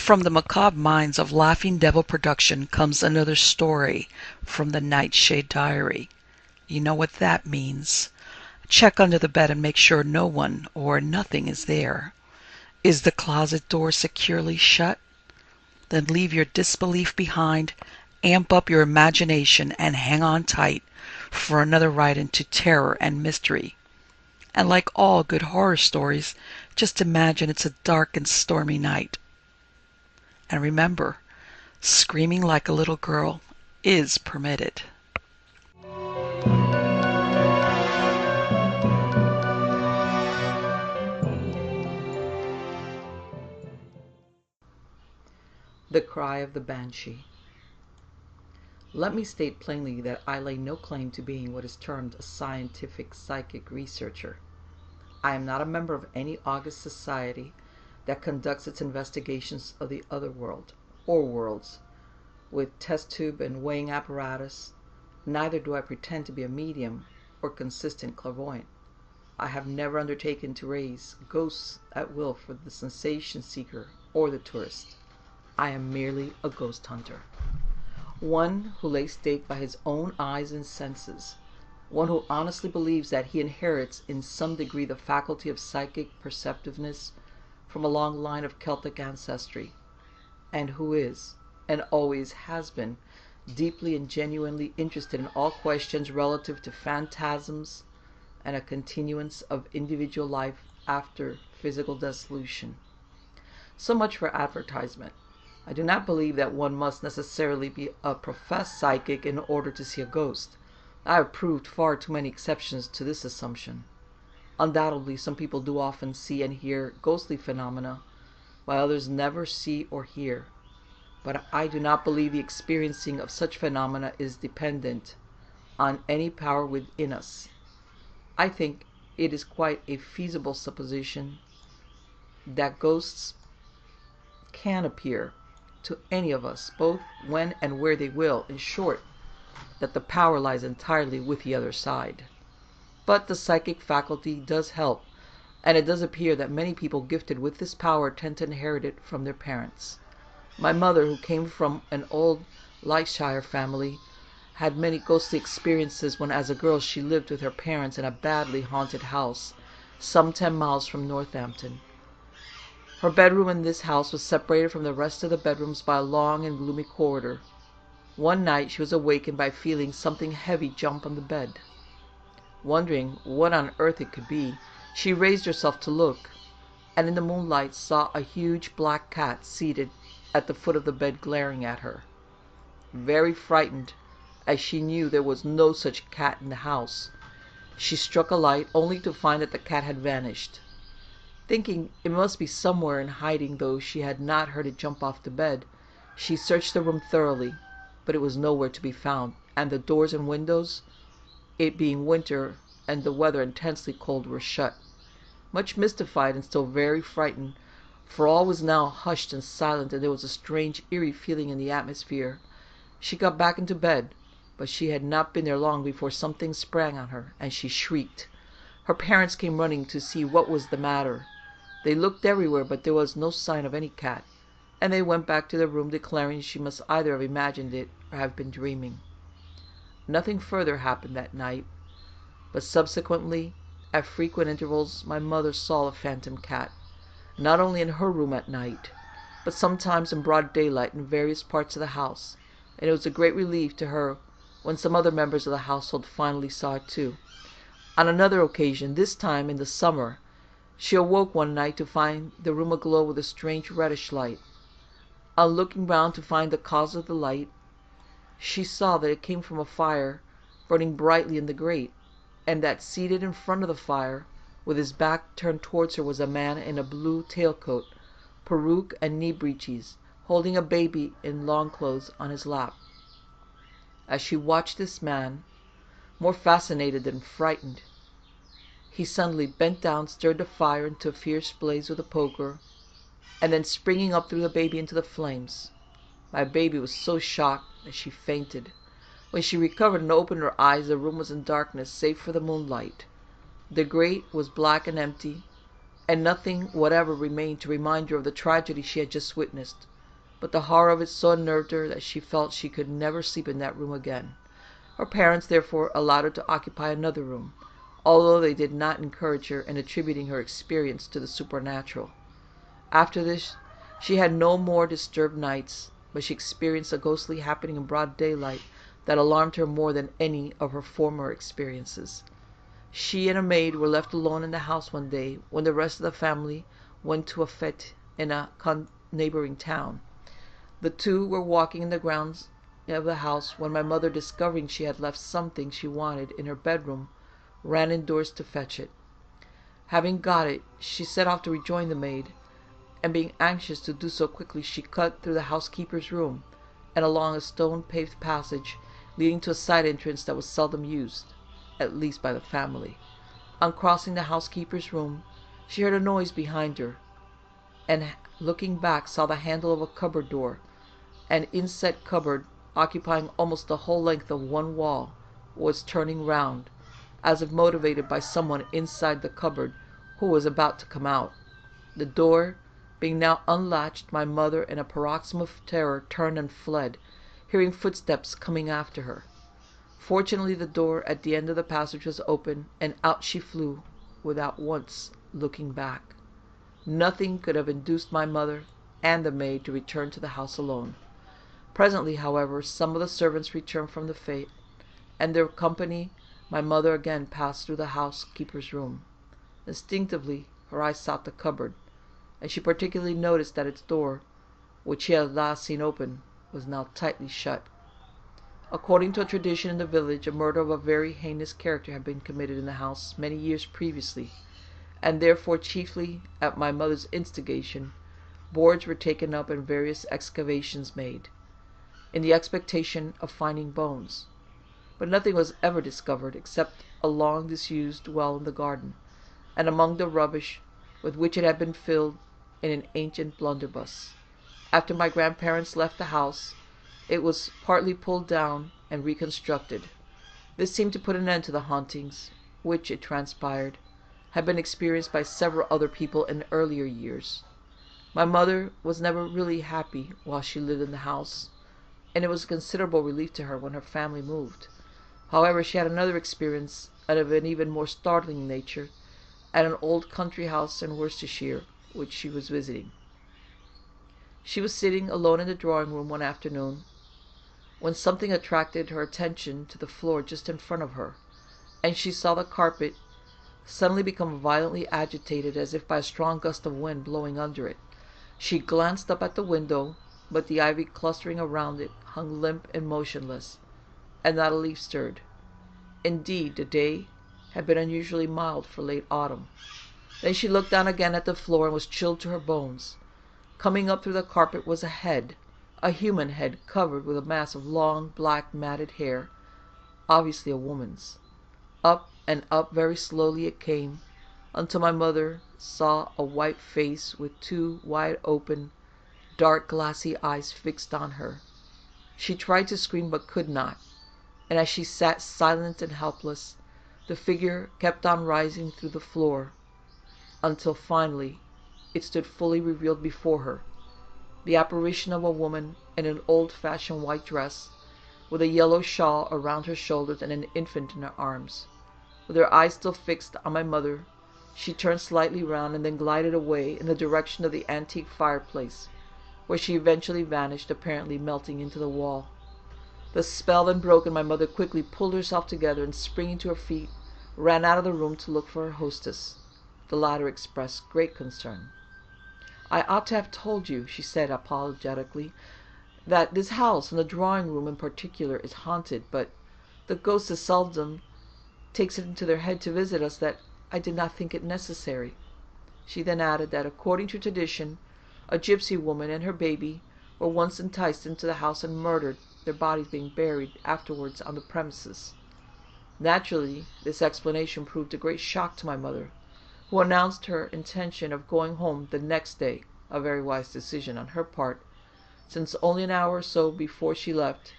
From the macabre minds of Laughing Devil Production comes another story from the Nightshade Diary. You know what that means. Check under the bed and make sure no one or nothing is there. Is the closet door securely shut? Then leave your disbelief behind, amp up your imagination, and hang on tight for another ride into terror and mystery. And like all good horror stories, just imagine it's a dark and stormy night. And remember, screaming like a little girl is permitted. The Cry of the Banshee. Let me state plainly that I lay no claim to being what is termed a scientific psychic researcher. I am not a member of any august society that conducts its investigations of the other world, or worlds, with test tube and weighing apparatus. Neither do I pretend to be a medium or consistent clairvoyant. I have never undertaken to raise ghosts at will for the sensation seeker or the tourist. I am merely a ghost hunter. One who lays stake by his own eyes and senses. One who honestly believes that he inherits in some degree the faculty of psychic perceptiveness from a long line of Celtic ancestry, and who is, and always has been, deeply and genuinely interested in all questions relative to phantasms and a continuance of individual life after physical dissolution. So much for advertisement. I do not believe that one must necessarily be a professed psychic in order to see a ghost. I have proved far too many exceptions to this assumption. Undoubtedly, some people do often see and hear ghostly phenomena, while others never see or hear. But I do not believe the experiencing of such phenomena is dependent on any power within us. I think it is quite a feasible supposition that ghosts can appear to any of us, both when and where they will. In short, that the power lies entirely with the other side. But the psychic faculty does help, and it does appear that many people gifted with this power tend to inherit it from their parents. My mother, who came from an old Leicestershire family, had many ghostly experiences when as a girl she lived with her parents in a badly haunted house some 10 miles from Northampton. Her bedroom in this house was separated from the rest of the bedrooms by a long and gloomy corridor. One night she was awakened by feeling something heavy jump on the bed. Wondering what on earth it could be, she raised herself to look, and in the moonlight saw a huge black cat seated at the foot of the bed glaring at her. Very frightened, as she knew there was no such cat in the house, she struck a light only to find that the cat had vanished. Thinking it must be somewhere in hiding, though she had not heard it jump off the bed, she searched the room thoroughly, but it was nowhere to be found, and the doors and windows, it being winter and the weather intensely cold, were shut. Much mystified and still very frightened, for all was now hushed and silent, and there was a strange eerie feeling in the atmosphere, she got back into bed, but she had not been there long before something sprang on her, and she shrieked. Her parents came running to see what was the matter. They looked everywhere, but there was no sign of any cat, and they went back to their room declaring she must either have imagined it or have been dreaming. Nothing further happened that night, but subsequently, at frequent intervals, my mother saw a phantom cat, not only in her room at night, but sometimes in broad daylight in various parts of the house, and it was a great relief to her when some other members of the household finally saw it too. On another occasion, this time in the summer, she awoke one night to find the room aglow with a strange reddish light. On looking round to find the cause of the light, she saw that it came from a fire burning brightly in the grate, and that seated in front of the fire, with his back turned towards her, was a man in a blue tailcoat, peruke, and knee breeches, holding a baby in long clothes on his lap. As she watched this man, more fascinated than frightened, he suddenly bent down, stirred the fire into a fierce blaze with a poker, and then springing up threw the baby into the flames. My baby was so shocked that she fainted. When she recovered and opened her eyes, the room was in darkness save for the moonlight. The grate was black and empty, and nothing whatever remained to remind her of the tragedy she had just witnessed. but the horror of it so unnerved her that she felt she could never sleep in that room again. Her parents, therefore, allowed her to occupy another room, although they did not encourage her in attributing her experience to the supernatural. After this, she had no more disturbed nights, but she experienced a ghostly happening in broad daylight that alarmed her more than any of her former experiences. She and a maid were left alone in the house one day when the rest of the family went to a fete in a neighboring town. The two were walking in the grounds of the house when my mother, discovering she had left something she wanted in her bedroom, ran indoors to fetch it. Having got it, she set off to rejoin the maid, and being anxious to do so quickly, she cut through the housekeeper's room and along a stone-paved passage leading to a side entrance that was seldom used, at least by the family. On crossing the housekeeper's room, she heard a noise behind her, and looking back saw the handle of a cupboard door. An inset cupboard, occupying almost the whole length of one wall, was turning round, as if motivated by someone inside the cupboard who was about to come out. The door being now unlatched, my mother, in a paroxysm of terror, turned and fled, hearing footsteps coming after her. Fortunately, the door at the end of the passage was open, and out she flew, without once looking back. Nothing could have induced my mother and the maid to return to the house alone. Presently, however, some of the servants returned from the fete, and their company my mother again passed through the housekeeper's room. Instinctively, her eyes sought the cupboard, and she particularly noticed that its door, which she had last seen open, was now tightly shut. According to a tradition in the village, a murder of a very heinous character had been committed in the house many years previously, and therefore, chiefly at my mother's instigation, boards were taken up and various excavations made, in the expectation of finding bones. But nothing was ever discovered except a long disused well in the garden, and among the rubbish with which it had been filled in an ancient blunderbuss. After my grandparents left the house, it was partly pulled down and reconstructed. This seemed to put an end to the hauntings, which, it transpired, had been experienced by several other people in earlier years. My mother was never really happy while she lived in the house, and it was a considerable relief to her when her family moved. However, she had another experience of an even more startling nature at an old country house in Worcestershire, which she was visiting. She was sitting alone in the drawing-room one afternoon, when something attracted her attention to the floor just in front of her, and she saw the carpet suddenly become violently agitated as if by a strong gust of wind blowing under it. She glanced up at the window, but the ivy clustering around it hung limp and motionless, and not a leaf stirred. Indeed, the day had been unusually mild for late autumn. Then she looked down again at the floor and was chilled to her bones. Coming up through the carpet was a head, a human head covered with a mass of long, black, matted hair, obviously a woman's. Up and up very slowly it came, until my mother saw a white face with two wide-open, dark, glassy eyes fixed on her. She tried to scream but could not, and as she sat silent and helpless, the figure kept on rising through the floor, until finally it stood fully revealed before her, the apparition of a woman in an old-fashioned white dress, with a yellow shawl around her shoulders and an infant in her arms. With her eyes still fixed on my mother, she turned slightly round and then glided away in the direction of the antique fireplace, where she eventually vanished, apparently melting into the wall. The spell then broken, my mother quickly pulled herself together and, springing to her feet, ran out of the room to look for her hostess. The latter expressed great concern. "I ought to have told you," she said apologetically, "that this house, and the drawing-room in particular, is haunted, but the ghosts so seldom takes it into their head to visit us that I did not think it necessary." She then added that, according to tradition, a gypsy woman and her baby were once enticed into the house and murdered, their bodies being buried afterwards on the premises. Naturally, this explanation proved a great shock to my mother, who announced her intention of going home the next day, a very wise decision on her part, since only an hour or so before she left,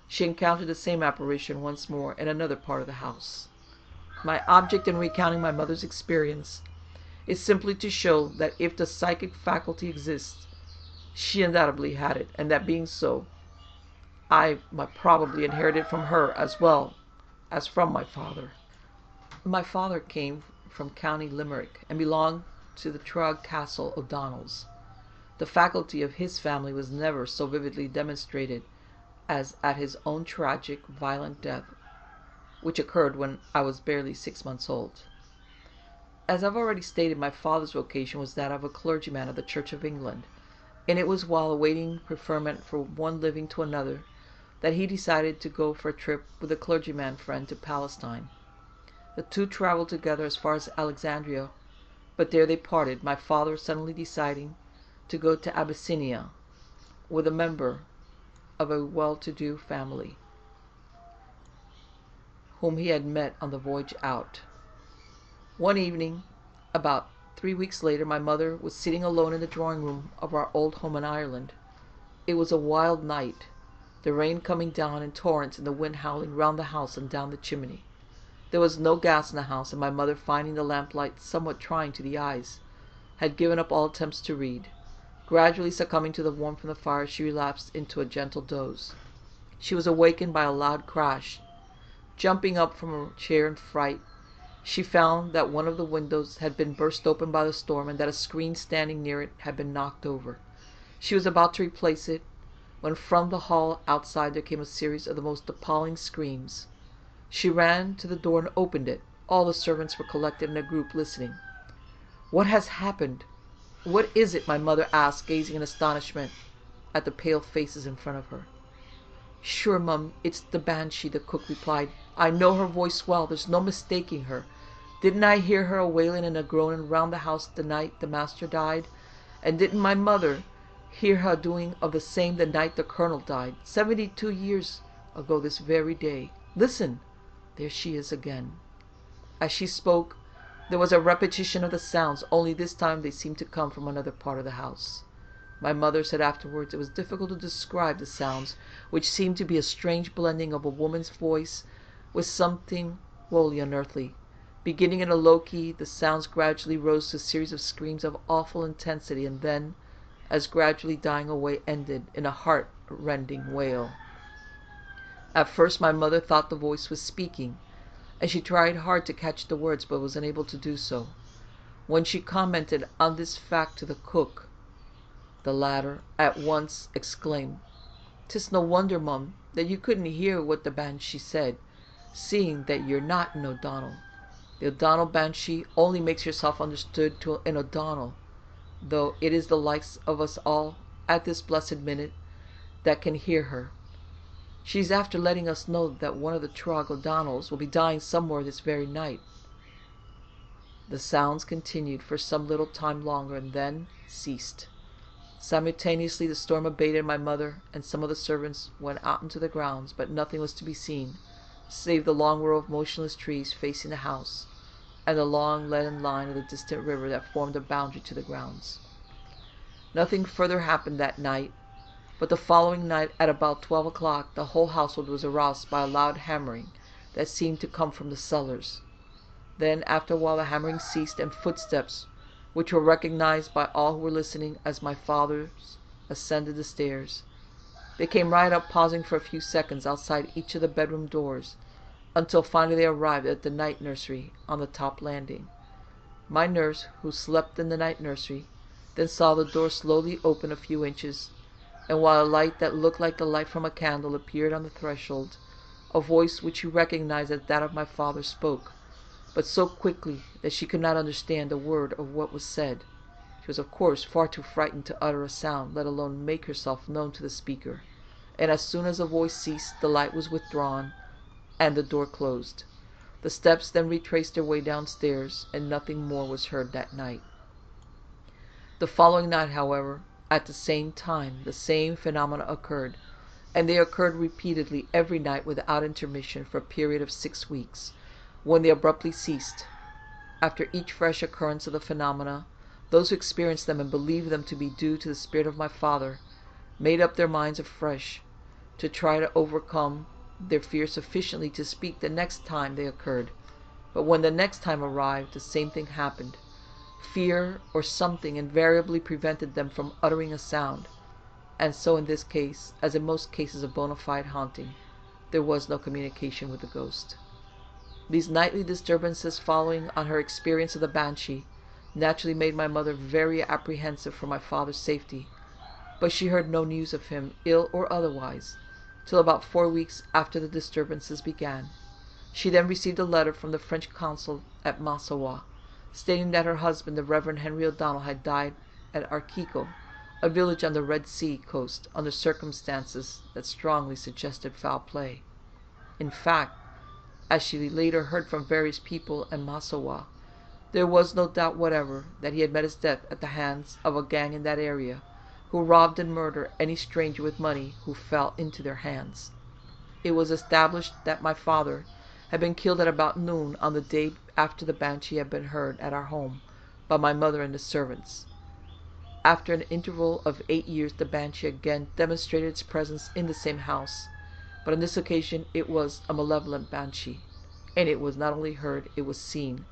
she encountered the same apparition once more in another part of the house. My object in recounting my mother's experience is simply to show that if the psychic faculty exists, She undoubtedly had it, and that being so, I might probably inherit it from her as well as from my father. My father came from County Limerick and belonged to the Trog Castle O'Donnells. The faculty of his family was never so vividly demonstrated as at his own tragic, violent death, which occurred when I was barely 6 months old. As I've already stated, my father's vocation was that of a clergyman of the Church of England, and it was while awaiting preferment from one living to another that he decided to go for a trip with a clergyman friend to Palestine. The two traveled together as far as Alexandria, but there they parted, my father suddenly deciding to go to Abyssinia with a member of a well-to-do family whom he had met on the voyage out. One evening, about 3 weeks later, my mother was sitting alone in the drawing room of our old home in Ireland. It was a wild night, the rain coming down in torrents and the wind howling round the house and down the chimney. There was no gas in the house, and my mother, finding the lamplight somewhat trying to the eyes, had given up all attempts to read. Gradually succumbing to the warmth from the fire, she relapsed into a gentle doze. She was awakened by a loud crash. Jumping up from her chair in fright, she found that one of the windows had been burst open by the storm, and that a screen standing near it had been knocked over. She was about to replace it, when from the hall outside there came a series of the most appalling screams. She ran to the door and opened it. All the servants were collected in a group listening. "What has happened? What is it?" my mother asked, gazing in astonishment at the pale faces in front of her. "Sure, Mum, it's the Banshee," the cook replied. "I know her voice well. There's no mistaking her. Didn't I hear her a-wailing and a-groaning round the house the night the master died? And didn't my mother hear her doing of the same the night the Colonel died, 72 years ago this very day? Listen! There she is again." As she spoke, there was a repetition of the sounds, only this time they seemed to come from another part of the house. My mother said afterwards it was difficult to describe the sounds, which seemed to be a strange blending of a woman's voice with something wholly unearthly. Beginning in a low key, the sounds gradually rose to a series of screams of awful intensity, and then, as gradually dying away, ended in a heart-rending wail. At first my mother thought the voice was speaking, and she tried hard to catch the words, but was unable to do so. When she commented on this fact to the cook, the latter at once exclaimed, "'Tis no wonder, Mum, that you couldn't hear what the Banshee said, seeing that you're not an O'Donnell. The O'Donnell Banshee only makes herself understood to an O'Donnell, though it is the likes of us all, at this blessed minute, that can hear her. She's after letting us know that one of the Trog O'Donnells will be dying somewhere this very night." The sounds continued for some little time longer, and then ceased. Simultaneously the storm abated, and my mother and some of the servants went out into the grounds, but nothing was to be seen, save the long row of motionless trees facing the house, and the long leaden line of the distant river that formed a boundary to the grounds. Nothing further happened that night, but the following night at about 12 o'clock the whole household was aroused by a loud hammering that seemed to come from the cellars. Then after a while the hammering ceased, and footsteps, which were recognized by all who were listening as my father's, ascended the stairs. They came right up, pausing for a few seconds outside each of the bedroom doors, until finally they arrived at the night nursery on the top landing. My nurse, who slept in the night nursery, then saw the door slowly open a few inches, and while a light that looked like the light from a candle appeared on the threshold, a voice which she recognized as that of my father spoke, but so quickly that she could not understand a word of what was said. She was, of course, far too frightened to utter a sound, let alone make herself known to the speaker, and as soon as the voice ceased, the light was withdrawn, and the door closed. The steps then retraced their way downstairs, and nothing more was heard that night. The following night, however, at the same time, the same phenomena occurred, and they occurred repeatedly every night without intermission for a period of 6 weeks, when they abruptly ceased. After each fresh occurrence of the phenomena, those who experienced them and believed them to be due to the spirit of my father made up their minds afresh to try to overcome their fear sufficiently to speak the next time they occurred. But when the next time arrived, the same thing happened. Fear or something invariably prevented them from uttering a sound. and so in this case, as in most cases of bona fide haunting, there was no communication with the ghost. These nightly disturbances following on her experience of the Banshee naturally made my mother very apprehensive for my father's safety, but she heard no news of him, ill or otherwise, till about 4 weeks after the disturbances began. She then received a letter from the French consul at Massawa, stating that her husband, the Reverend Henry O'Donnell, had died at Arquico, a village on the Red Sea coast, under circumstances that strongly suggested foul play. In fact, as she later heard from various people in Massawa, there was no doubt whatever that he had met his death at the hands of a gang in that area, who robbed and murdered any stranger with money who fell into their hands. It was established that my father had been killed at about noon on the day after the Banshee had been heard at our home by my mother and the servants. After an interval of 8 years, the Banshee again demonstrated its presence in the same house, but on this occasion it was a malevolent Banshee, and it was not only heard, it was seen.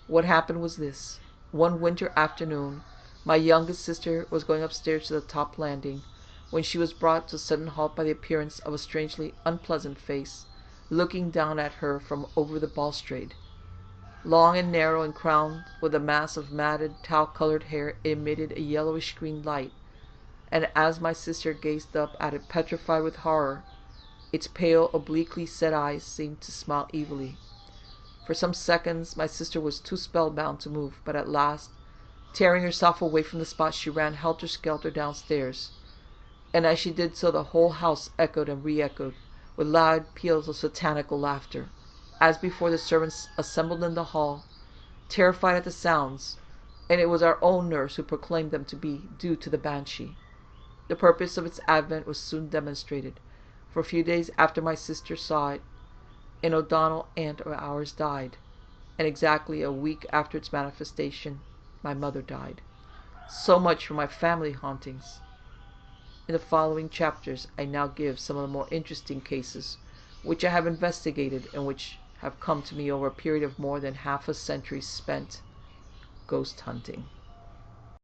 What happened was this. One winter afternoon, my youngest sister was going upstairs to the top landing, when she was brought to a sudden halt by the appearance of a strangely unpleasant face, looking down at her from over the balustrade. Long and narrow and crowned with a mass of matted, towel-colored hair, it emitted a yellowish green light, and as my sister gazed up at it petrified with horror, its pale, obliquely set eyes seemed to smile evilly. For some seconds my sister was too spellbound to move, but at last, tearing herself away from the spot, she ran helter-skelter downstairs, and as she did so the whole house echoed and re-echoed with loud peals of satanical laughter. As before, the servants assembled in the hall, terrified at the sounds, and it was our own nurse who proclaimed them to be due to the Banshee. The purpose of its advent was soon demonstrated, for a few days after my sister saw it, an O'Donnell aunt of ours died, and exactly a week after its manifestation, my mother died. So much for my family hauntings. In the following chapters, I now give some of the more interesting cases which I have investigated and which have come to me over a period of more than half a century spent ghost hunting.